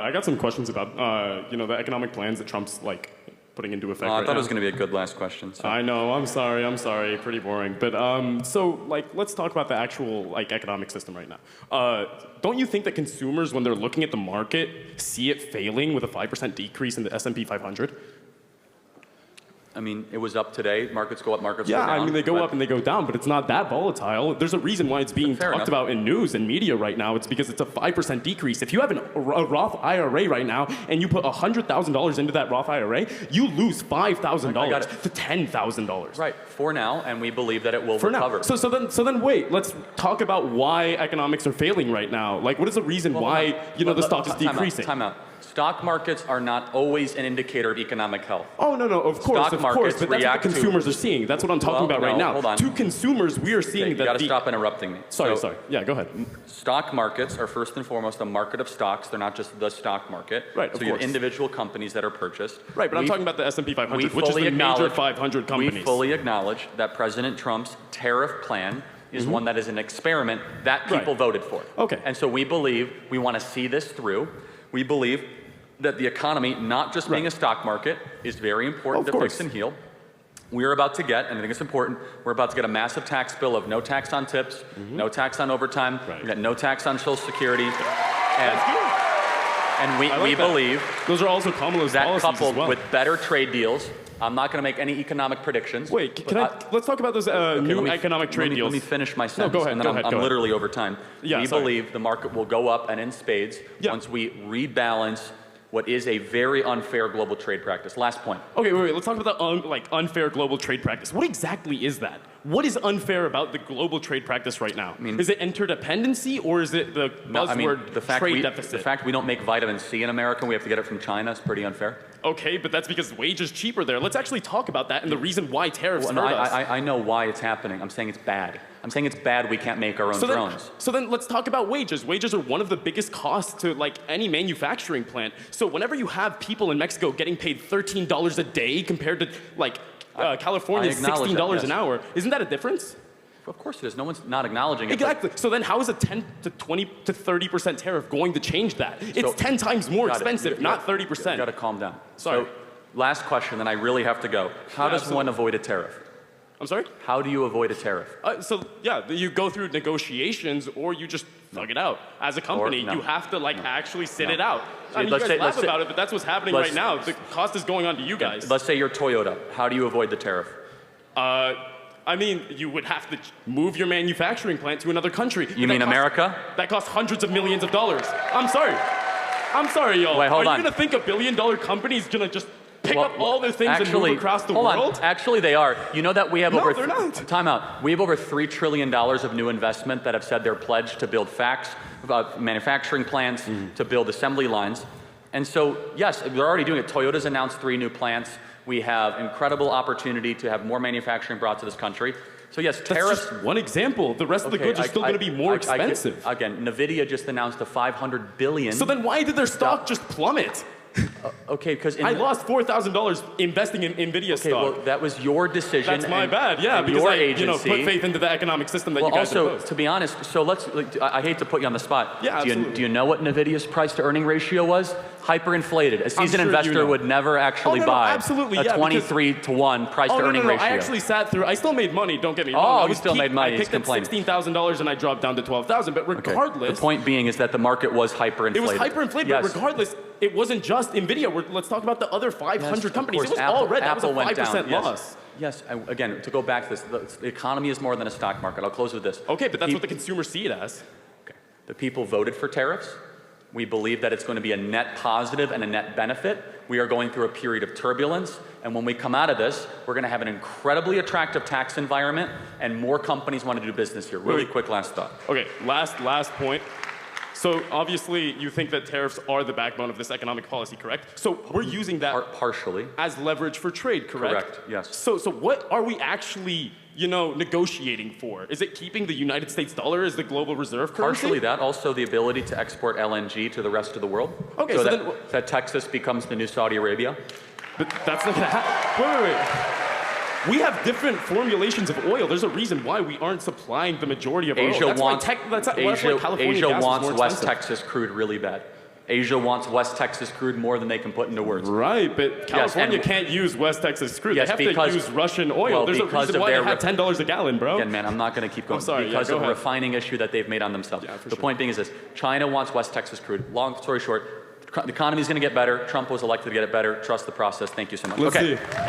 I got some questions about, the economic plans that Trump's putting into effect. I right thought now. it was going to be a good last question. So. I know. I'm sorry. Pretty boring. But let's talk about the actual economic system right now. Don't you think that consumers, when they're looking at the market, see it failing with a 5% decrease in the S&P 500? I mean, it was up today. Markets go up, markets go down. Yeah, I mean, they go up and they go down, but it's not that volatile. There's a reason why it's being talked about in news and media right now. It's because it's a 5% decrease. If you have a Roth IRA right now and you put $100,000 into that Roth IRA, you lose $5,000 to $10,000. Right, for now, and we believe that it will recover. So then wait, let's talk about why economics are failing right now. What is the reason why, the stock is decreasing? Time out. Stock markets are not always an indicator of economic health. Oh, no, of course, but that's what the consumers are seeing. That's what I'm talking about right now. Hold on. To consumers, we are seeing that you got to stop interrupting me. Sorry. Yeah, go ahead. Stock markets are first and foremost a market of stocks. They're not just the stock market. Right, so you have individual companies that are purchased. Right, but I'm talking about the S&P 500, which is the major 500 companies. We fully acknowledge that President Trump's tariff plan is one that is an experiment that people voted for. Okay. And so we believe we want to see this through. We believe that the economy, not just being a stock market, is very important to fix and heal. We're about to get, and I think it's important, we're about to get a massive tax bill of no tax on tips, no tax on overtime, we got no tax on Social Security. And we believe those are also Kamala's that policies coupled as well. with better trade deals. I'm not going to make any economic predictions. Wait, let's talk about those new economic trade deals. Let me finish my sentence. No, go ahead. And then I'm literally over time. Yeah, we believe the market will go up and in spades once we rebalance what is a very unfair global trade practice. Last point. Okay, wait. Let's talk about the unfair global trade practice. What exactly is that? What is unfair about the global trade practice right now? Is it interdependency or is it the buzzword trade deficit? The fact we don't make vitamin C in America, we have to get it from China, is pretty unfair. Okay, but that's because wage is cheaper there. Let's actually talk about that and the reason why tariffs hurt us. I know why it's happening. I'm saying it's bad. I'm saying it's bad we can't make our own drones. So then let's talk about wages. Wages are one of the biggest costs to any manufacturing plant. So whenever you have people in Mexico getting paid $13 a day compared to California's $16 an hour, isn't that a difference? Of course it is. No one's not acknowledging it. Exactly. So then how is a 10 to 20 to 30% tariff going to change that? It's 10 times more expensive, not 30%. You got to calm down. Sorry. So, last question, then I really have to go. How does one avoid a tariff? I'm sorry? How do you avoid a tariff? You go through negotiations or you just thug it out. As a company, you have to actually sit it out. I mean, you guys laugh about it, but that's what's happening right now. The cost is going on to you guys. Let's say you're Toyota. How do you avoid the tariff? I mean, you would have to move your manufacturing plant to another country. You mean America? That costs hundreds of millions of dollars. I'm sorry, y'all. Wait, hold on. Are you going to think a billion-dollar company is going to just pick up all their things and move across the world? Actually, they are. You know that we have they're not. Time out. We have over $3 trillion of new investment that have said they're pledged to build manufacturing plants, to build assembly lines. And so, yes, they're already doing it. Toyota's announced 3 new plants. We have incredible opportunity to have more manufacturing brought to this country. So yes, tariffs. That's just one example. The rest of the goods are still going to be more expensive. Again, NVIDIA just announced a $500 billion. So then why did their stock just plummet? Okay, because I lost $4,000 investing in NVIDIA stock. Well, that was your decision. That's my bad, yeah, because I put faith into the economic system that you guys imposed. To be honest, so I hate to put you on the spot. Yeah, do you know what NVIDIA's price to earning ratio was? Hyperinflated. A seasoned investor would never actually buy a 23-to-1 price to earning ratio. I actually sat through. I still made money. Don't get me wrong. You still made money. I picked up $16,000 and I dropped down to $12,000. But regardless, the point being is that the market was hyperinflated. It was hyperinflated. But regardless, it wasn't just NVIDIA. Let's talk about the other 500 companies. It was all red. That was a 5% loss. Yes, again, to go back to this, the economy is more than a stock market. I'll close with this. Okay, but that's what the consumers see it as. Okay. The people voted for tariffs. We believe that it's going to be a net positive and a net benefit. We are going through a period of turbulence, and when we come out of this, we're going to have an incredibly attractive tax environment, and more companies want to do business here. Really quick last thought. Okay, last point. So obviously, you think that tariffs are the backbone of this economic policy, correct? So we're using that partially as leverage for trade, correct? Correct. Yes. So what are we actually, negotiating for? Is it keeping the United States dollar as the global reserve currency? Partially that. Also, the ability to export LNG to the rest of the world. Okay. So that Texas becomes the new Saudi Arabia. But that's not gonna happen. Wait. We have different formulations of oil. There's a reason why we aren't supplying the majority of oil. Asia wants California West Texas crude really bad. Asia wants West Texas crude more than they can put into words. Right, but California and- can't use West Texas crude. Yes, they have because- to use Russian oil. well, There's a because reason of why their they had $10 a gallon, bro. Again, man, I'm not going to keep going. sorry, yeah, because go of a ahead. refining issue that they've made on themselves. Yeah, for the sure. point being is this: China wants West Texas crude. Long story short, the economy is going to get better. Trump was elected to get it better. Trust the process. Thank you so much. Let's okay. see.